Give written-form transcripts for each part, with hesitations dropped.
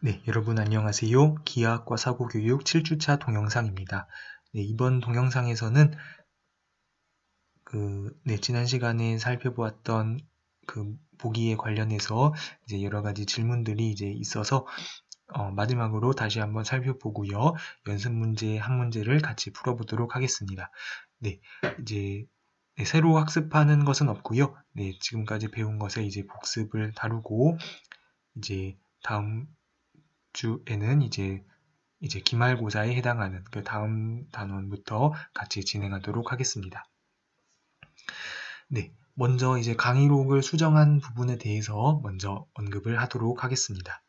네, 여러분 안녕하세요. 기하학과 사고교육 7주차 동영상입니다. 네, 이번 동영상에서는 지난 시간에 살펴보았던 보기에 관련해서 이제 여러 가지 질문들이 이제 있어서 마지막으로 다시 한번 살펴보고요. 연습 문제 한 문제를 같이 풀어보도록 하겠습니다. 네, 이제 새로 학습하는 것은 없고요. 네, 지금까지 배운 것을 이제 복습을 다루고 이제 다음 주에는 이제 기말고사에 해당하는 그 다음 단원부터 같이 진행하도록 하겠습니다. 네, 먼저 이제 강의록을 수정한 부분에 대해서 먼저 언급을 하도록 하겠습니다.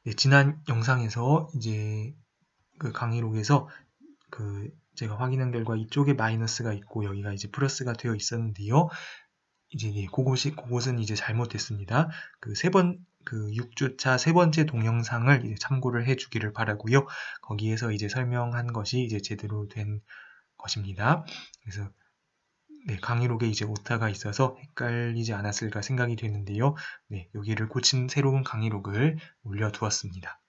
네, 지난 영상에서 이제 그 강의록에서 제가 확인한 결과 이쪽에 마이너스가 있고 여기가 이제 플러스가 되어 있었는데요. 이제 그곳은 이제 잘못됐습니다. 6주차 세 번째 동영상을 이제 참고를 해주기를 바라고요. 거기에서 이제 설명한 것이 이제 제대로 된 것입니다. 그래서 네, 강의록에 이제 오타가 있어서 헷갈리지 않았을까 생각이 되는데요. 네, 여기를 고친 새로운 강의록을 올려두었습니다.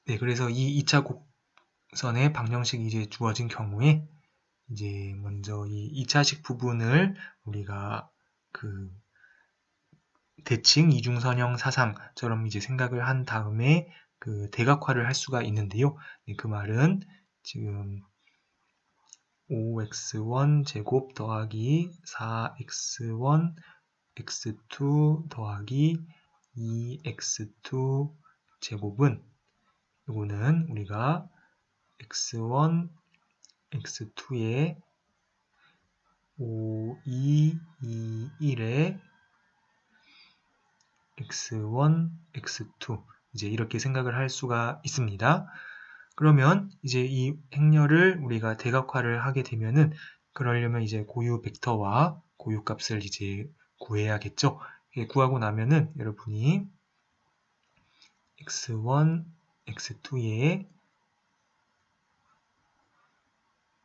네, 그래서 이 2차 곡선의 방정식이 이제 주어진 경우에 이제 먼저 이 2차식 부분을 우리가 대칭 이중선형 사상처럼 이제 생각을 한 다음에 대각화를 할 수가 있는데요. 네, 그 말은 지금 5x1 제곱 더하기 4x1 x2 더하기 2x2 제곱은 이거는 우리가 x1 x2에 5, 2, 2, 1에 x1, x2 이제 이렇게 생각을 할 수가 있습니다. 그러면 이제 이 행렬을 우리가 대각화를 하게 되면은 그러려면 이제 고유 벡터와 고유 값을 이제 구해야겠죠. 구하고 나면은 여러분이 x1, x2에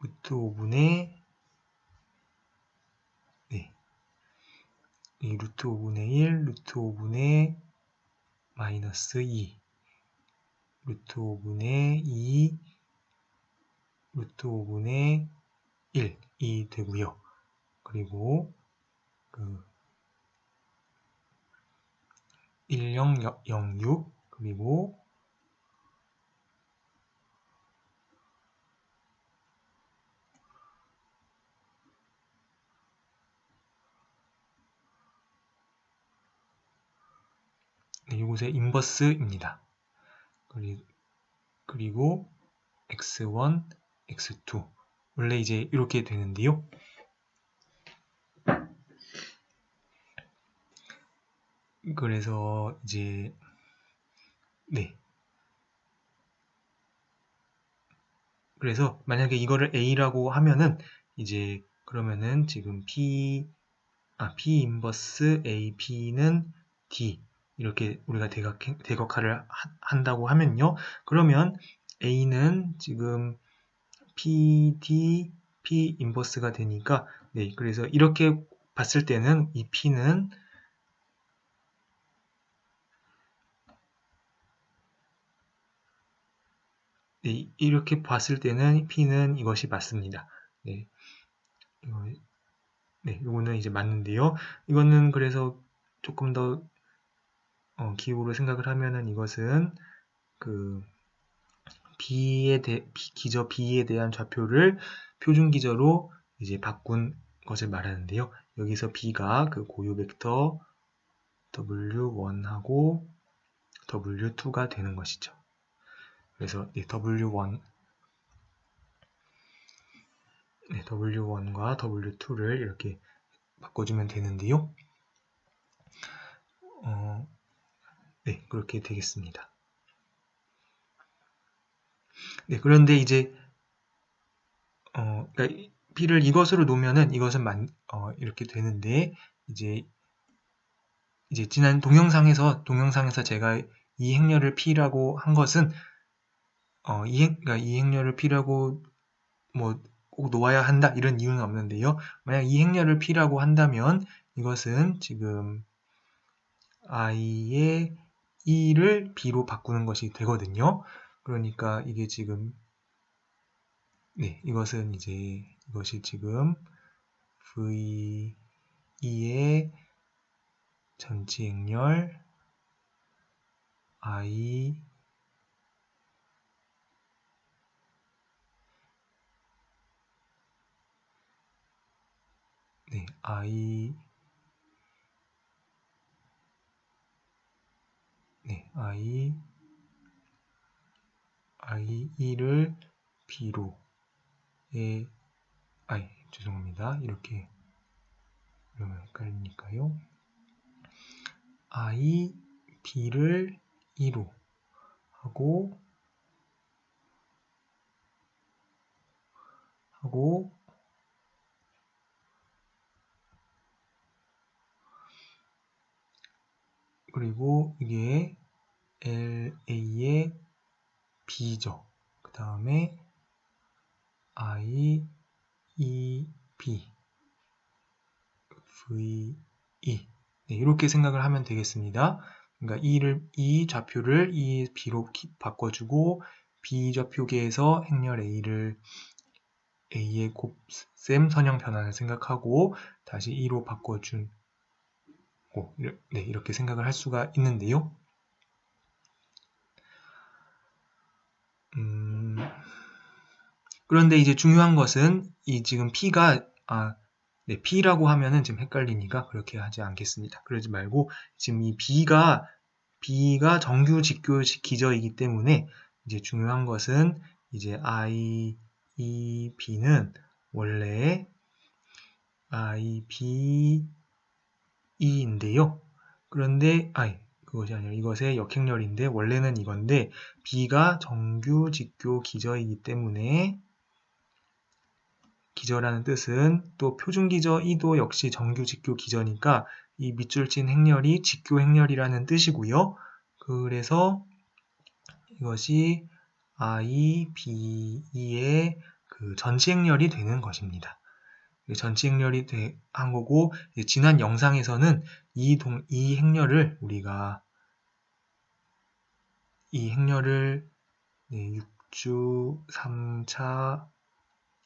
루트 5분의 이 루트 5분의 1, 루트 5분의 마이너스 2 루트 5분의 2 루트 5분의 1이 되고요. 그리고 1006 그리고 이곳의 인버스입니다. 그리고 x1, x2 원래 이제 이렇게 되는데요. 그래서 이제 그래서 만약에 이거를 A라고 하면은 이제 그러면은 지금 P 인버스 AP는 D 이렇게 우리가 대각화를 한다고 하면요. 그러면 A는 지금 PD, P 인버스가 되니까 그래서 이렇게 봤을 때는 이 P는 이렇게 봤을 때는 P는 이것이 맞습니다. 이거는 이제 맞는데요. 이거는 그래서 조금 더 기호로 생각을 하면은 이것은 기저 B에 대한 좌표를 표준 기저로 이제 바꾼 것을 말하는데요. 여기서 B가 고유 벡터 W1하고 W2가 되는 것이죠. 그래서 W1과 W2를 이렇게 바꿔주면 되는데요. 그렇게 되겠습니다. 그런데 이제 그러니까 B를 이것으로 놓으면은 이것은 이렇게 되는데 이제 지난 동영상에서 제가 이 행렬을 P라고 한 것은 그러니까 이 행렬을 P라고 뭐 꼭 놓아야 한다 이런 이유는 없는데요. 만약 이 행렬을 P라고 한다면 이것은 지금 i의 e를 b로 바꾸는 것이 되거든요. 그러니까 이게 지금 이것이 지금 v2의 전체 행렬 i i를 b로 죄송합니다. 이렇게 그러면 헷갈리니까요. i b를 2로 하고 그리고 이게 LA의 B죠. 그 다음에 I, E, B, V, E. 이렇게 생각을 하면 되겠습니다. 그러니까 이 좌표를 E, B로 바꿔주고 B 좌표계에서 행렬 A의 곱셈 선형 변환을 생각하고 다시 2로 바꿔준 이렇게 생각을 할 수가 있는데요. 그런데 이제 중요한 것은 이 지금 P가 P라고 하면은 지금 헷갈리니까 그렇게 하지 않겠습니다. 그러지 말고 지금 이 B가 정규 직교 기저이기 때문에 이제 중요한 것은 이제 이 B는 원래 IBE인데요. 그런데 그것이 아니라 이것의 역행렬인데 원래는 이건데 B가 정규 직교 기저이기 때문에 기저라는 뜻은 또 표준기저 E도 역시 정규 직교 기저니까 이 밑줄 친 행렬이 직교 행렬이라는 뜻이고요. 그래서 이것이 IBE의 그 전치 행렬이 되는 것입니다. 전치 행렬이 한 거고 지난 영상에서는 이 행렬을 우리가 이 행렬을 6주 3차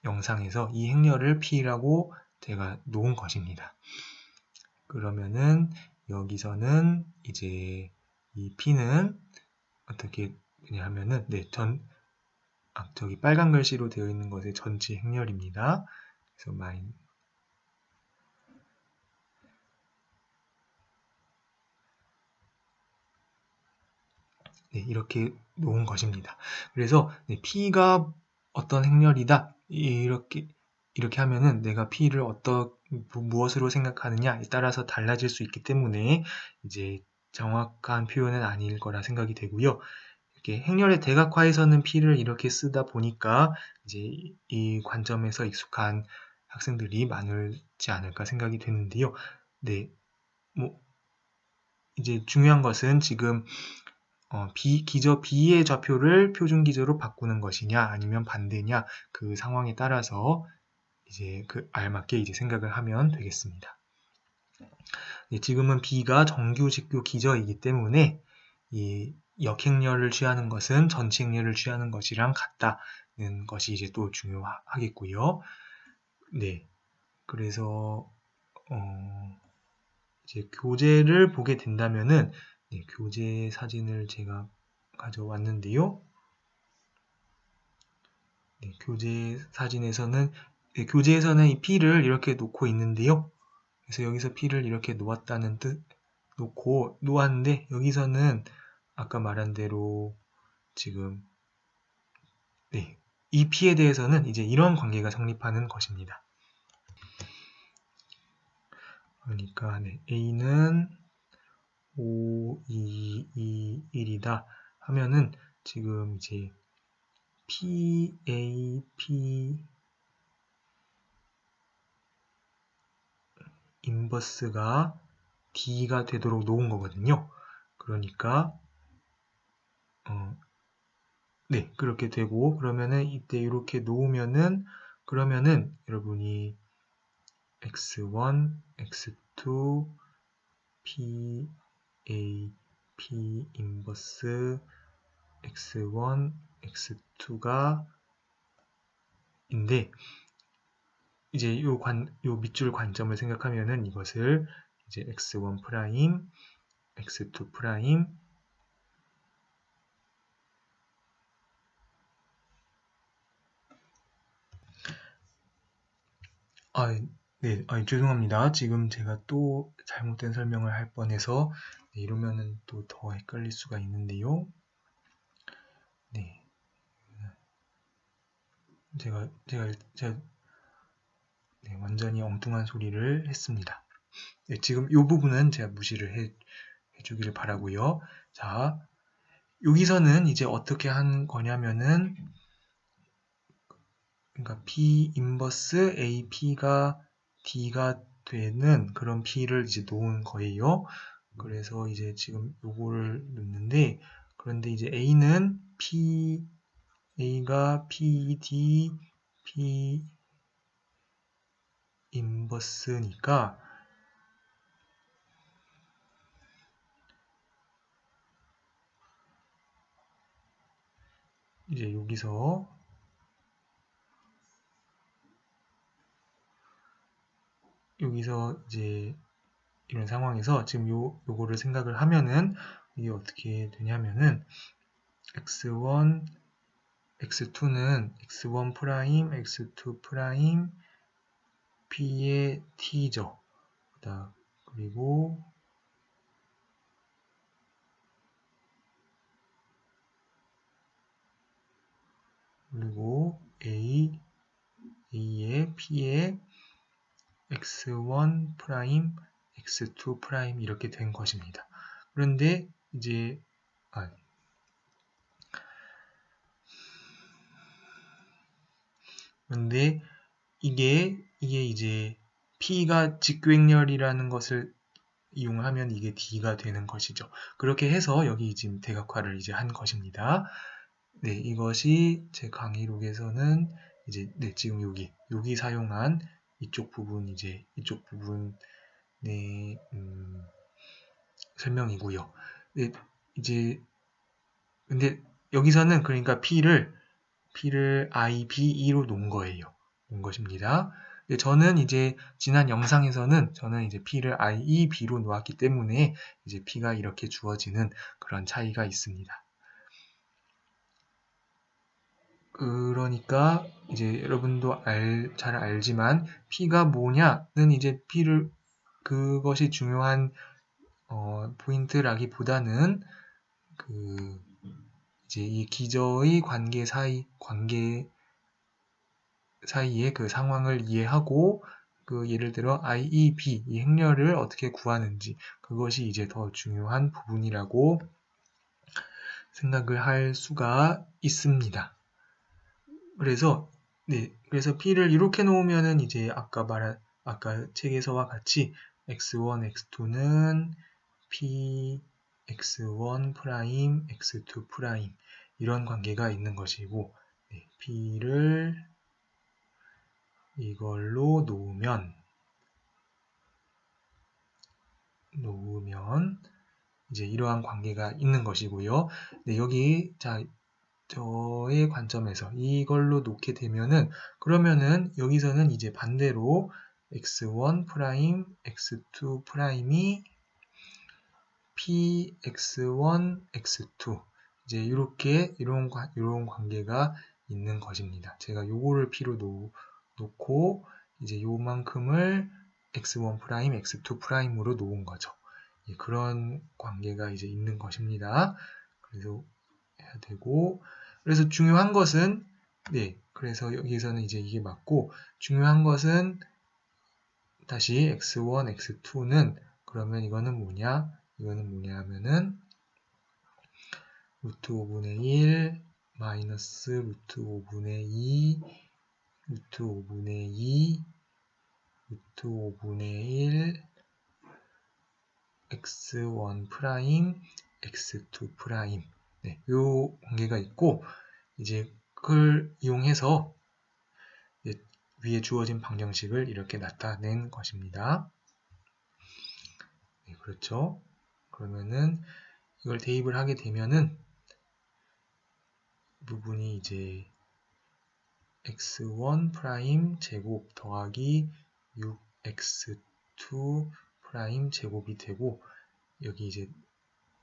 영상에서 이 행렬을 P라고 제가 놓은 것입니다. 그러면은 여기서는 이제 이 P는 어떻게 되냐면은 저기 빨간 글씨로 되어 있는 것의 전치 행렬입니다. 그래서 이렇게 놓은 것입니다. 그래서 P가 어떤 행렬이다 이렇게 하면은 내가 P를 무엇으로 생각하느냐에 따라서 달라질 수 있기 때문에 이제 정확한 표현은 아닐 거라 생각이 되고요. 이렇게 행렬의 대각화에서는 P를 이렇게 쓰다 보니까 이제 이 관점에서 익숙한 학생들이 많을지 않을까 생각이 되는데요. 이제 중요한 것은 지금 기저 B의 좌표를 표준 기저로 바꾸는 것이냐 아니면 반대냐 그 상황에 따라서 이제 그 알맞게 이제 생각을 하면 되겠습니다. 지금은 B가 정규 직교 기저이기 때문에 이 역행렬을 취하는 것은 전치 행렬을 취하는 것이랑 같다는 것이 이제 또 중요하겠고요. 그래서 이제 교재를 보게 된다면은 교재 사진을 제가 가져왔는데요. 교재 사진에서는 교재에서는 이 P를 이렇게 놓고 있는데요. 그래서 여기서 P를 이렇게 놓았다는 뜻 놓았는데 여기서는 아까 말한 대로 지금 이 P에 대해서는 이제 이런 관계가 성립하는 것입니다. 그러니까 A는 5, 2, 2, 1이다 하면은 지금 이제 PAP 인버스가 D가 되도록 놓은 거거든요. 그러니까 그렇게 되고 그러면은 이때 이렇게 놓으면은 그러면은 여러분이 x1, x2, p A, P 인버스 x1, x2가 인데 이제 요 밑줄 관점을 생각하면은 이것을 이제 x1 프라임, x2 프라임, 네, 죄송합니다. 지금 제가 또 잘못된 설명을 할 뻔해서 네, 이러면은 또 더 헷갈릴 수가 있는데요. 네, 제가 네, 완전히 엉뚱한 소리를 했습니다. 네, 지금 이 부분은 제가 무시를 해주기를 바라고요. 자, 여기서는 이제 어떻게 한 거냐면은 그러니까 P 인버스 AP가 D가 되는 그런 P를 이제 놓은 거예요. 그래서 이제 지금 요거를 넣는데 그런데 이제 A는 A가 PD, P 인버스니까 이제 여기서 이제 이런 상황에서 지금 요거를 생각을 하면은 이게 어떻게 되냐면은 x1, x2는 x1 프라임, x2 프라임, p의 t죠. 그리고 a의 p의 x1 프라임, x2 프라임 이렇게 된 것입니다. 그런데 이제 그런데 이게 이제 P가 직교행렬이라는 것을 이용하면 이게 D가 되는 것이죠. 그렇게 해서 여기 지금 대각화를 이제 한 것입니다. 네, 이것이 제 강의록에서는 이제 네, 지금 여기 사용한 이쪽 부분의 설명이고요. 네, 이제 근데 여기서는 그러니까 P를 I, B, E로 놓은 것입니다. 저는 이제 지난 영상에서는 저는 이제 P를 I, E, B로 놓았기 때문에 이제 P가 이렇게 주어지는 그런 차이가 있습니다. 그러니까 이제 여러분도 잘 알지만 P가 뭐냐는 이제 그것이 중요한 포인트라기보다는 이제 이 기저의 관계 사이의 그 상황을 이해하고 예를 들어 I, E, B 이 행렬을 어떻게 구하는지 그것이 이제 더 중요한 부분이라고 생각을 할 수가 있습니다. 그래서 P를 이렇게 놓으면은 이제 아까 책에서와 같이 x1, x2는 P, x1 프라임, x2 프라임 이런 관계가 있는 것이고 P를 이걸로 놓으면 이제 이러한 관계가 있는 것이고요. 여기 저의 관점에서 이걸로 놓게 되면은 그러면은 여기서는 이제 반대로 x1 프라임, x2 프라임이 px1, x2 이제 이런 관계가 있는 것입니다. 제가 요거를 p로 놓고 이제 요만큼을 x1 프라임, x2 프라임으로 놓은 거죠. 그런 관계가 이제 있는 것입니다. 그래서 해야 되고 그래서 중요한 것은 그래서 여기서는 이제 이게 맞고 중요한 것은 다시 x1, x2는 그러면 이거는 뭐냐 하면은 루트 5분의 1 마이너스 루트 5분의 2 루트 5분의 2 루트 5분의 1 x1 프라임 x2 프라임 요 관계가 있고 이제 그걸 이용해서 위에 주어진 방정식을 이렇게 나타낸 것입니다. 그렇죠. 그러면은 이걸 대입을 하게 되면은 부분이 이제 x1 프라임 제곱 더하기 6x2 프라임 제곱이 되고, 여기 이제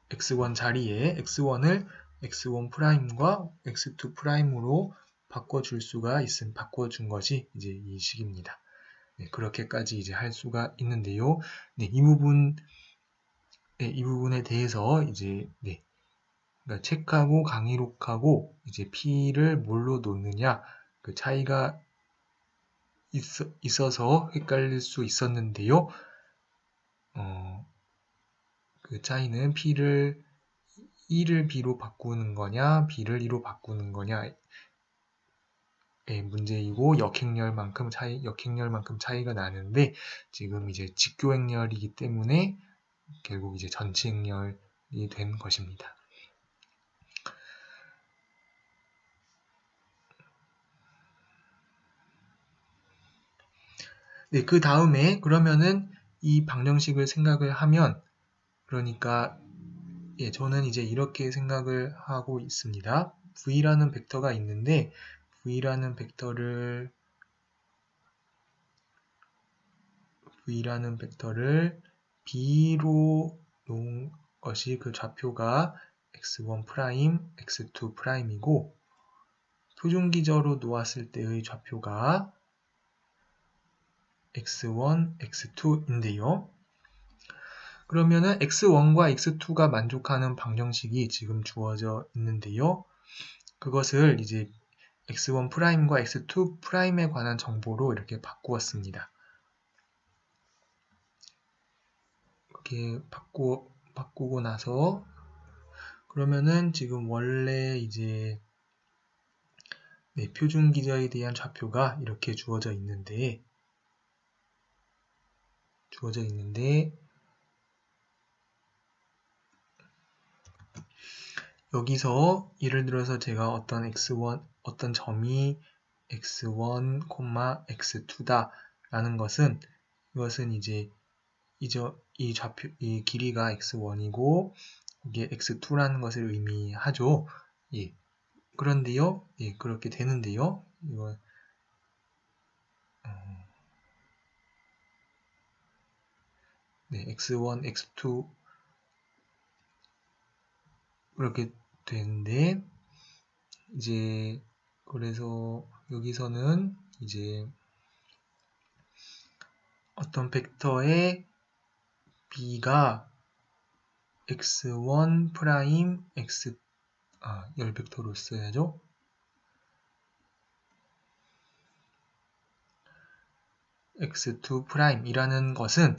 x1 자리에 x1을 x1 프라임과 x2 프라임으로 바꿔줄 수가 있음, 바꿔준 것이 이제 이 식입니다. 네, 그렇게까지 이제 할 수가 있는데요. 네, 이 부분에 대해서 이제 그러니까 책하고 강의록하고 이제 P를 뭘로 놓느냐, 그 차이가 있어서 헷갈릴 수 있었는데요. 그 차이는 P를 1을 B로 바꾸는 거냐, B를 2로 바꾸는 거냐의 문제이고, 역행렬만큼 차이가 나는데, 지금 이제 직교행렬이기 때문에 결국 이제 전치행렬이 된 것입니다. 네, 그 다음에 그러면은 이 방정식을 생각을 하면, 그러니까 저는 이제 이렇게 생각을 하고 있습니다. V라는 벡터가 있는데, V라는 벡터를 B로 놓은 것이, 그 좌표가 x1 프라임, x2 프라임이고, 표준기저로 놓았을 때의 좌표가 x1, x2인데요. 그러면은 x1과 x2가 만족하는 방정식이 지금 주어져 있는데요. 그것을 이제 x1 프라임과 x2 프라임에 관한 정보로 이렇게 바꾸었습니다. 이렇게 바꾸고 나서, 그러면은 지금 원래 이제 표준 기저에 대한 좌표가 이렇게 주어져 있는데 여기서 예를 들어서 제가 어떤 점이 x1, x2다 라는 것은, 이것은 이제 이 길이가 x1이고 이게 x2라는 것을 의미하죠. 그런데요, 그렇게 되는데요. 이거 x1, x2 그렇게 되는데, 이제 그래서 여기서는 이제 어떤 벡터의 b가 x1 프라임 열 벡터로 써야죠. x2 프라임이라는 것은,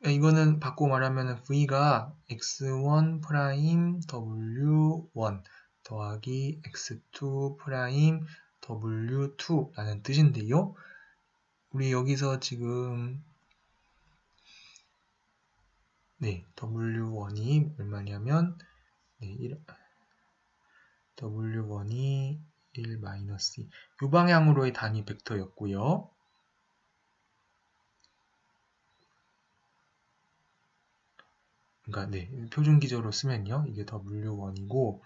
이거는 바꿔 말하면 v가 x1 프라임 w1 더하기 x2 프라임 w2라는 뜻인데요. 우리 여기서 지금 w1이 얼마냐면 w1이 1-2, 이 방향으로의 단위 벡터였고요. 그러니까 표준 기저로 쓰면요, 이게 w1이고,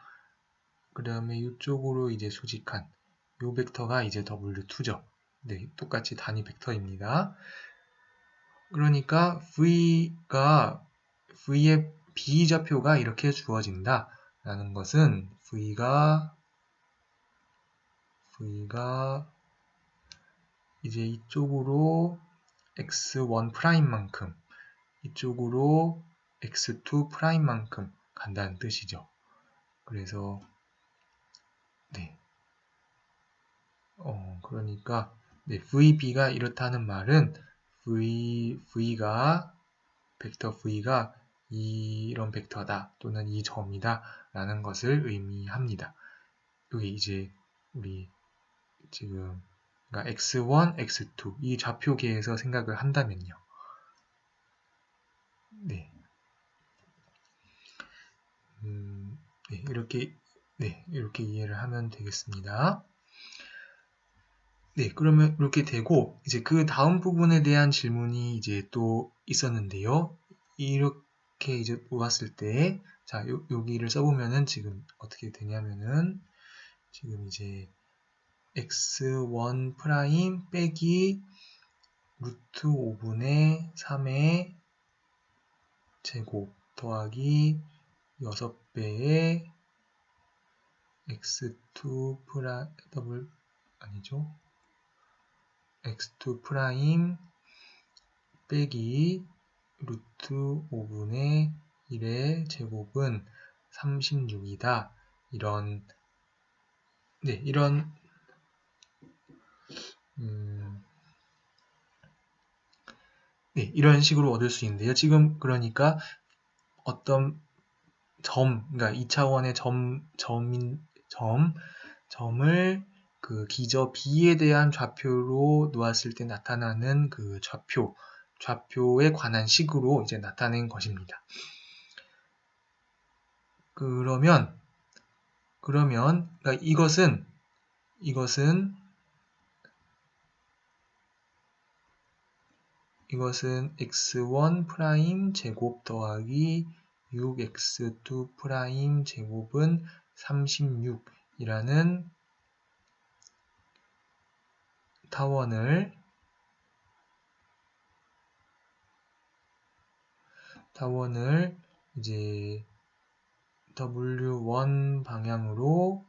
그 다음에 이쪽으로 이제 수직한 이 벡터가 이제 w2죠. 똑같이 단위 벡터입니다. 그러니까 V의 B좌표가 이렇게 주어진다 라는 것은, V가 이제 이쪽으로 x1 프라임만큼, 이쪽으로 x2 프라임만큼 간다는 뜻이죠. 그래서 그러니까 VB가 이렇다는 말은 벡터 V가 이런 벡터다 또는 이 점이다 라는 것을 의미합니다. 여기 이제 우리 지금 그러니까 x1, x2 이 좌표계에서 생각을 한다면요. 이렇게 이해를 하면 되겠습니다. 그러면 이렇게 되고, 이제 그 다음 부분에 대한 질문이 이제 또 있었는데요. 이렇게 이렇게 이제 놓았을 때, 자, 여기를 써보면은 지금 어떻게 되냐면은, 지금 이제 x1 프라임 빼기 루트 5분의 3의 제곱 더하기 6배의 x2 더블, 아니죠? x2 프라임 빼기 루트 5분의 1의 제곱은 36이다. 이런, 네, 네, 이런 식으로 얻을 수 있는데요. 지금 그러니까 어떤 그러니까 2차원의 점을 그 기저 B에 대한 좌표로 놓았을 때 나타나는 그 좌표에 관한 식으로 이제 나타낸 것입니다. 그러면 그러니까 이것은 x1 프라임 제곱 더하기 6x2 프라임 제곱은 36이라는 타원을 이제 W1 방향으로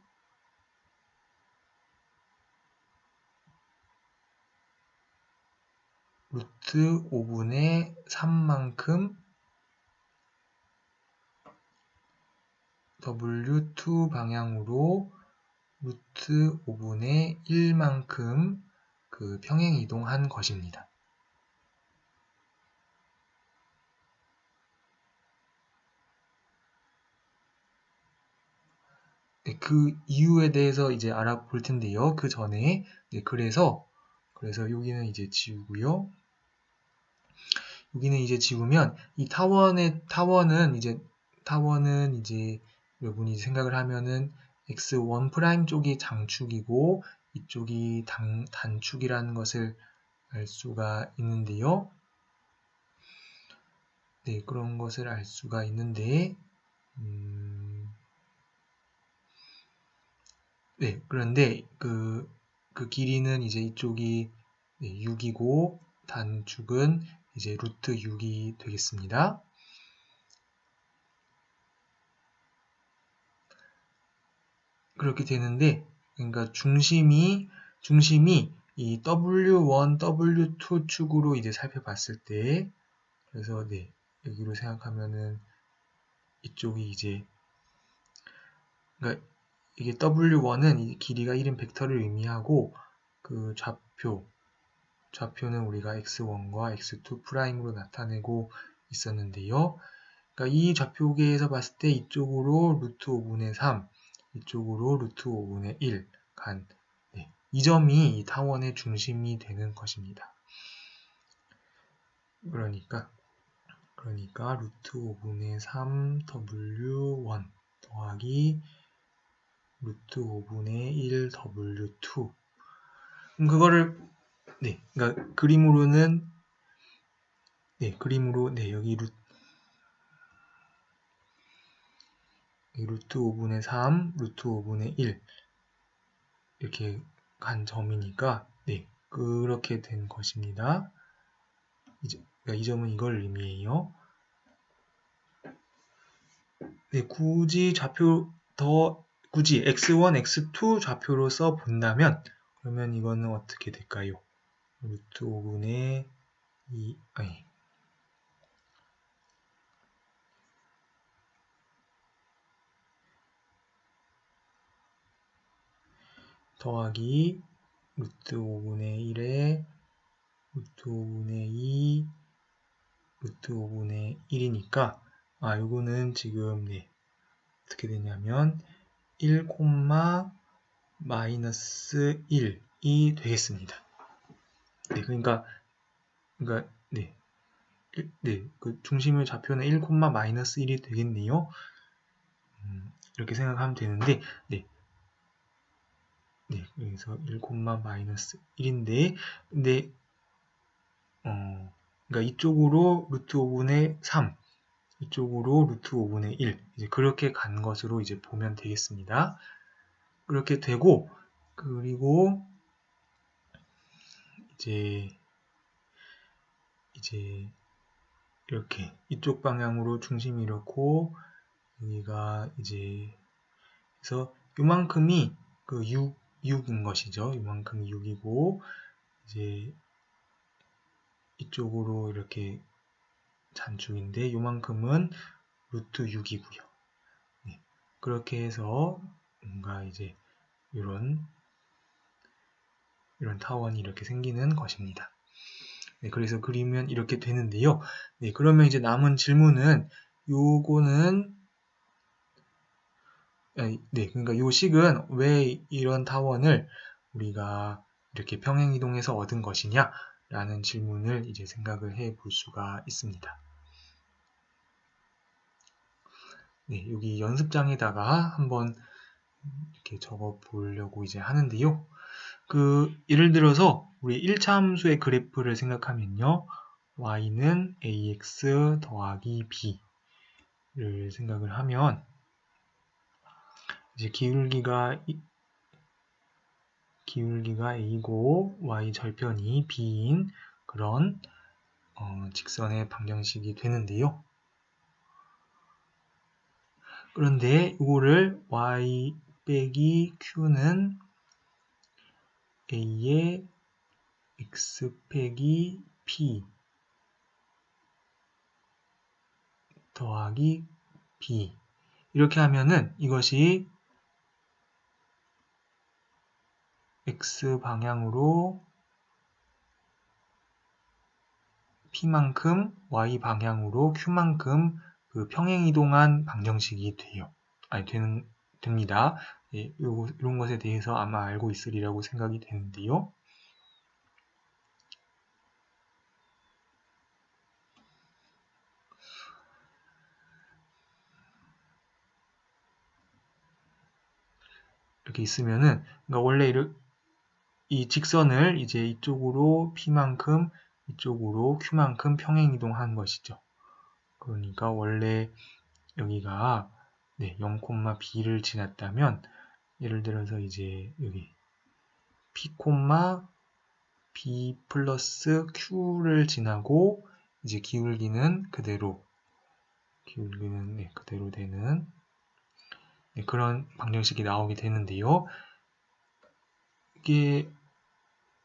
루트 5분의 3만큼 W2 방향으로 루트 5분의 1만큼 그 평행 이동한 것입니다. 네, 그 이유에 대해서 이제 알아볼 텐데요. 그 전에, 네, 그래서 여기는 이제 지우고요. 여기는 이제 지우면 이 타원은 이제 여러분이 생각을 하면은 x1 프라임 쪽이 장축이고 이쪽이 단축이라는 것을 알 수가 있는데요. 네, 그런 것을 알 수가 있는데, 네, 그런데 그 길이는 이제 이쪽이 6이고 단축은 이제 루트 6이 되겠습니다. 그렇게 되는데, 그러니까 중심이 이 W1, W2 축으로 이제 살펴봤을 때, 그래서 네, 여기로 생각하면은 이쪽이 이제, 그러니까 이게 W1은 이 길이가 1인 벡터를 의미하고 그 좌표는 우리가 x1과 x2 프라임으로 나타내고 있었는데요. 그러니까 이 좌표계에서 봤을 때 이쪽으로 루트 5분의 3, 이쪽으로 루트 5분의 1 간, 네, 이 점이 이 타원의 중심이 되는 것입니다. 그러니까 루트 5분의 3 W1 더하기 루트 5분의 1 W2. 그거를 네, 그러니까 그림으로는 여기 루트 5분의 3, 루트 5분의 1 이렇게 간 점이니까 네, 그렇게 된 것입니다. 그러니까 이 점은 이걸 의미해요. 네, 굳이 x1, x2 좌표로 써 본다면 그러면 이거는 어떻게 될까요? 루트 5분의 2, 더하기 루트 5분의 1에 루트 5분의 2 루트 5분의 1이니까 요거는 지금 네, 어떻게 되냐면 1, 마이너스 1이 되겠습니다. 네, 그러니까 네, 그 중심의 좌표는 1, 마이너스 1이 되겠네요. 이렇게 생각하면 되는데, 네, 그래서 1, 마이너스 1인데, 근데 그러니까 이쪽으로 루트 5분의 3, 이쪽으로 루트 5분의 1 이제 그렇게 간 것으로 이제 보면 되겠습니다. 그렇게 되고 그리고 이제 이렇게 이쪽 방향으로 중심이 이렇고 여기가 이제 그래서 요만큼이 그 6인 것이죠. 요만큼이 6이고 이제 이쪽으로 이렇게 잔축인데 요만큼은 루트 6이고요. 네, 그렇게 해서 뭔가 이제 이런 타원이 이렇게 생기는 것입니다. 네, 그래서 그리면 이렇게 되는데요. 네, 그러면 이제 남은 질문은 요거는 네, 그러니까 요 식은 왜 이런 타원을 우리가 이렇게 평행이동해서 얻은 것이냐 라는 질문을 이제 생각을 해 볼 수가 있습니다. 네, 여기 연습장에다가 한번 이렇게 적어 보려고 이제 하는데요. 예를 들어서 우리 1차 함수의 그래프를 생각하면요. y는 ax 더하기 b를 생각을 하면 이제 기울기가 a고 y 절편이 b인 그런 직선의 방정식이 되는데요. 그런데 이거를 y 빼기 q는 a의 x 빼기 p 더하기 b 이렇게 하면은 이것이 x 방향으로 p만큼 y 방향으로 q만큼 그 평행이동한 방정식이 됩니다. 예, 이런 것에 대해서 아마 알고 있으리라고 생각이 되는데요. 이렇게 있으면은, 그러니까 원래 이 직선을 이제 이쪽으로 p만큼, 이쪽으로 q만큼 평행이동한 것이죠. 그러니까 원래 여기가 0,b를 지났다면, 예를 들어서 이제 여기 p, b 플러스 q를 지나고 이제 기울기는 그대로 되는 그런 방정식이 나오게 되는데요. 이게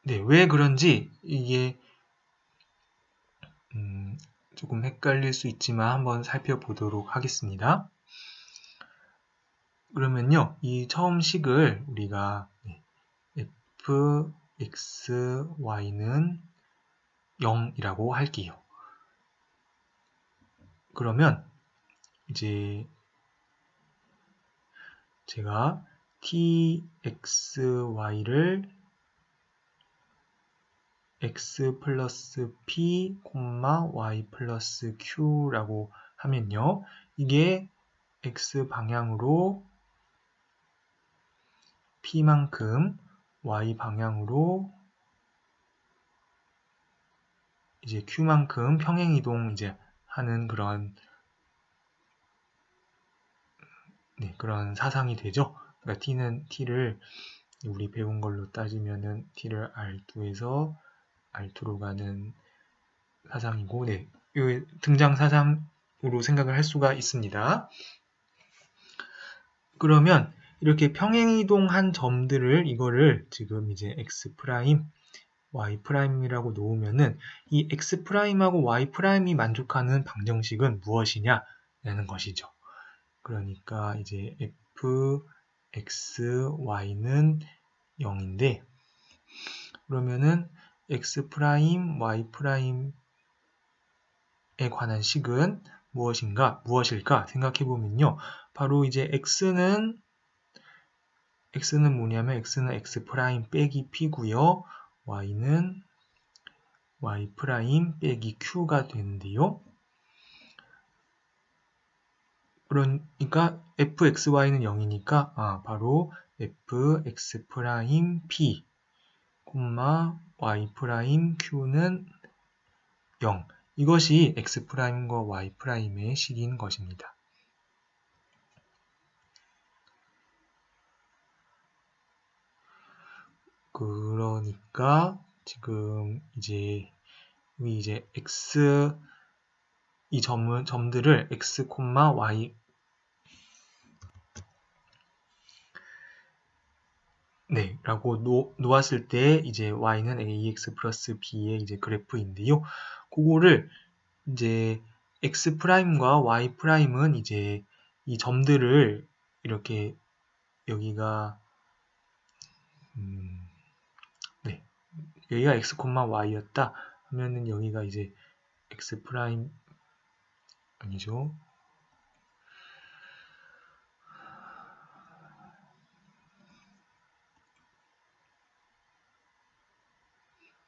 왜 그런지 이게 조금 헷갈릴 수 있지만 한번 살펴보도록 하겠습니다. 그러면요, 이 처음 식을 우리가 f, x, y는 0이라고 할게요. 그러면 이제 제가 t, x, y를 x 플러스 p, y 플러스 q라고 하면요. 이게 x 방향으로 p만큼 y 방향으로 이제 q만큼 평행이동 이제 하는 그런 사상이 되죠. 그러니까 t를 우리 배운 걸로 따지면은 t를 R2에서 R2로 가는 사상이고, 이 등장 사상으로 생각을 할 수가 있습니다. 그러면 이렇게 평행이동한 점들을 이거를 지금 이제 x 프라임, y 프라임이라고 놓으면은 이 x 프라임하고 y 프라임이 만족하는 방정식은 무엇이냐라는 것이죠. 그러니까 이제 f, x, y는 0인데 그러면은 x 프라임, y 프라임에 관한 식은 무엇일까 생각해 보면요. 바로 이제 x는 뭐냐면 x는 x 프라임 빼기 p고요. y는 y 프라임 빼기 q가 되는데요. 그러니까 fxy는 0이니까 바로 fx 프라임 p, y 프라임 q는 0 이것이 x'과 y'의 식인 것입니다. 그러니까 지금 이제 여기 이제 x 이 점들을 x, y 네, 라고 놓았을 때 이제 y는 ax 플러스 b의 이제 그래프인데요. 그거를 이제 x'과 y'은 이제 이 점들을 이렇게 여기가 네, 여기가 x, y였다 하면은 여기가 이제 x 프라임 아니죠.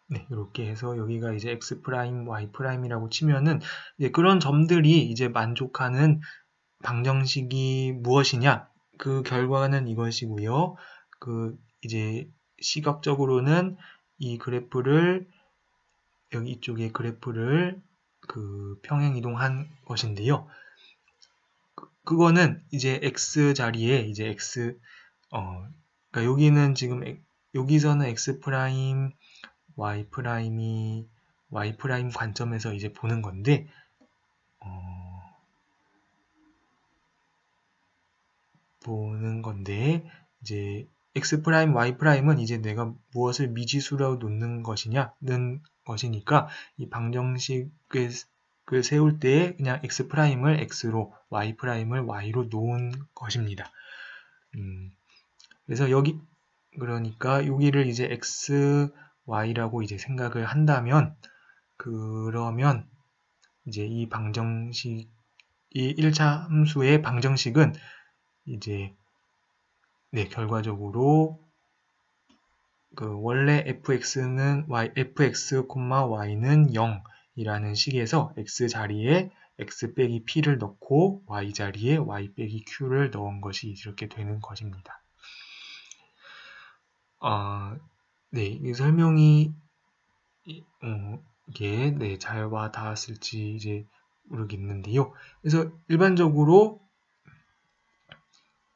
네, 이렇게 해서 여기가 이제 x 프라임, y 프라임이라고 치면은 이제 그런 점들이 이제 만족하는 방정식이 무엇이냐? 그 결과는 이것이고요. 그 이제 시각적으로는 이 그래프를 여기 이쪽에 그래프를 그 평행 이동한 것인데요. 그거는 이제 x 자리에 이제 x 그러니까 여기는 지금 여기서는 x 프라임 y 프라임이 y 프라임 관점에서 이제 보는 건데 이제 x 프라임 y 프라임은 이제 내가 무엇을 미지수로 놓는 것이니까 이 방정식을 세울 때 그냥 x 프라임을 x로 y 프라임을 y로 놓은 것입니다. 그래서 그러니까 여기를 이제 x, y라고 이제 생각을 한다면 그러면 이제 이 1차 함수의 방정식은 이제 네, 결과적으로 원래 fx는 fx, y는 0이라는 식에서 x 자리에 x 빼기 p를 넣고 y 자리에 y 빼기 q를 넣은 것이 이렇게 되는 것입니다. 네, 이 설명이 이게 네, 잘 와 닿았을지 이제 모르겠는데요. 그래서 일반적으로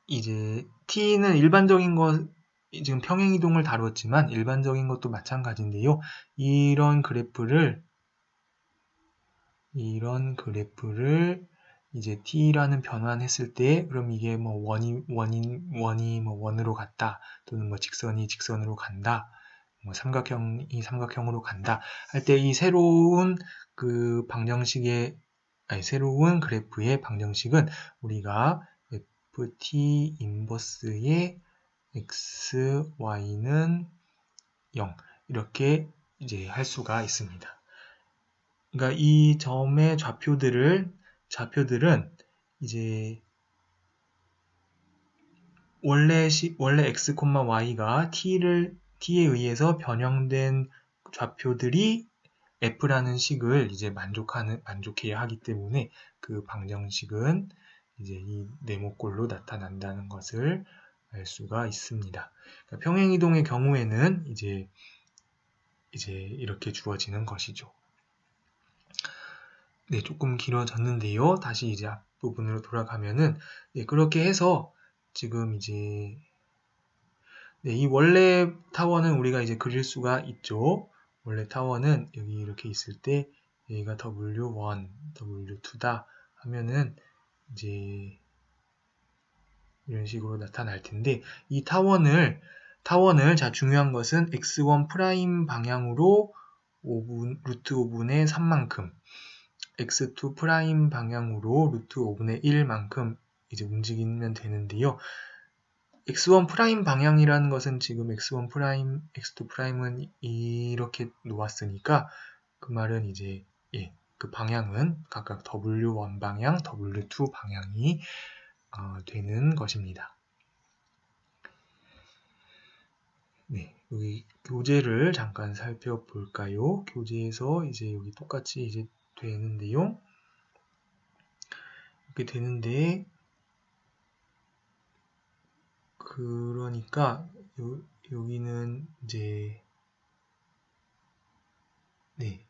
이제 t는 일반적인 것 지금 평행이동을 다뤘지만 일반적인 것도 마찬가지인데요. 이런 그래프를 이제 t라는 변환했을 때 그럼 이게 뭐 원이 뭐 원으로 갔다 또는 뭐 직선이 직선으로 간다 뭐 삼각형이 삼각형으로 간다 할 때 이 새로운 그 새로운 그래프의 방정식은 우리가 ft 인버스의 x, y는 0 이렇게 이제 할 수가 있습니다. 그러니까 이 점의 좌표들은 이제 원래 x, y가 t에 의해서 변형된 좌표들이 f라는 식을 이제 만족해야 하기 때문에 그 방정식은 이제 이 네모꼴로 나타난다는 것을 알 수가 있습니다. 그러니까 평행이동의 경우에는 이제 이렇게 주어지는 것이죠. 네, 조금 길어졌는데요. 다시 이제 앞부분으로 돌아가면은, 네, 그렇게 해서 지금 이제, 네, 이 원래 타원은 우리가 이제 그릴 수가 있죠. 원래 타원은 여기 이렇게 있을 때, 여기가 W1, W2다 하면은, 이제, 이런 식으로 나타날 텐데, 이 타원을, 자, 중요한 것은 x1 프라임 방향으로 루트 5분의 3만큼, x2 프라임 방향으로 루트 5분의 1만큼 이제 움직이면 되는데요. x1 프라임 방향이라는 것은 지금 x1 프라임, x2 프라임은 이렇게 놓았으니까 그 말은 이제 그 방향은 각각 w1 방향, w2 방향이 되는 것입니다. 네, 여기 교재를 잠깐 살펴볼까요? 교재에서 이제 여기 똑같이 이제 되는데요. 이렇게 되는데 그러니까 여기는 이제 네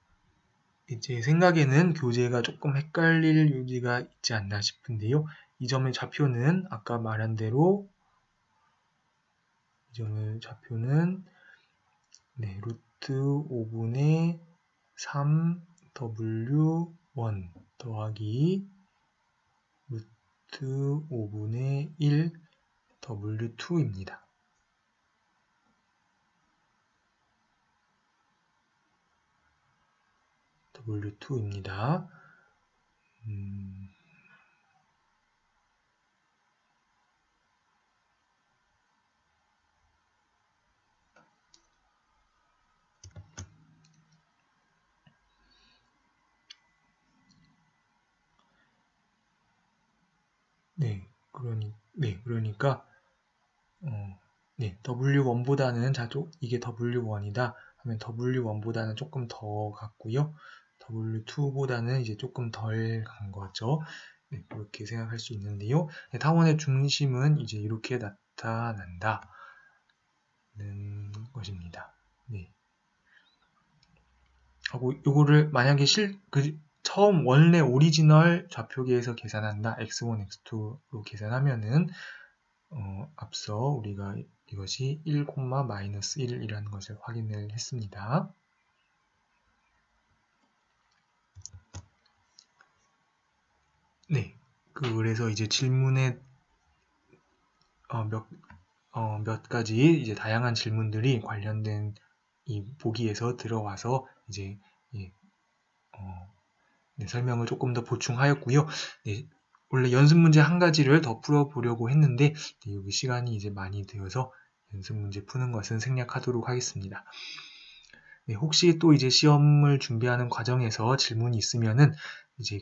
제 생각에는 교재가 조금 헷갈릴 여지가 있지 않나 싶은데요. 이 점의 좌표는 아까 말한 대로 이 점의 좌표는 루트 5분의 3W1 더하기 루트 5분의 1 W2입니다. W2입니다. 그러니까 W1보다는 이게 W1이다 하면 W1보다는 조금 더 같고요. W2보다는 이제 조금 덜 간 거죠. 그렇게 생각할 수 있는데요. 타원의 중심은 이제 이렇게 나타난다는 것입니다. 하고 요거를 만약에 처음 원래 오리지널 좌표계에서 계산한다. x1, x2로 계산하면은 앞서 우리가 이것이 1, 마이너스 1이라는 것을 확인을 했습니다. 그래서 이제 질문에 몇 가지 이제 다양한 질문들이 관련된 이 보기에서 들어와서 이제 설명을 조금 더 보충하였고요. 원래 연습 문제 한 가지를 더 풀어보려고 했는데 여기 시간이 이제 많이 되어서 연습 문제 푸는 것은 생략하도록 하겠습니다. 혹시 또 이제 시험을 준비하는 과정에서 질문이 있으면은 이제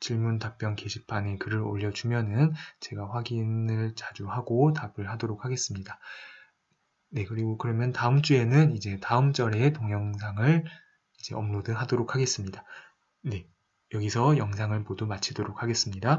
질문 답변 게시판에 글을 올려주면은 제가 확인을 자주 하고 답을 하도록 하겠습니다. 그리고 그러면 다음 주에는 이제 다음 절의 동영상을 이제 업로드 하도록 하겠습니다. 여기서 영상을 모두 마치도록 하겠습니다.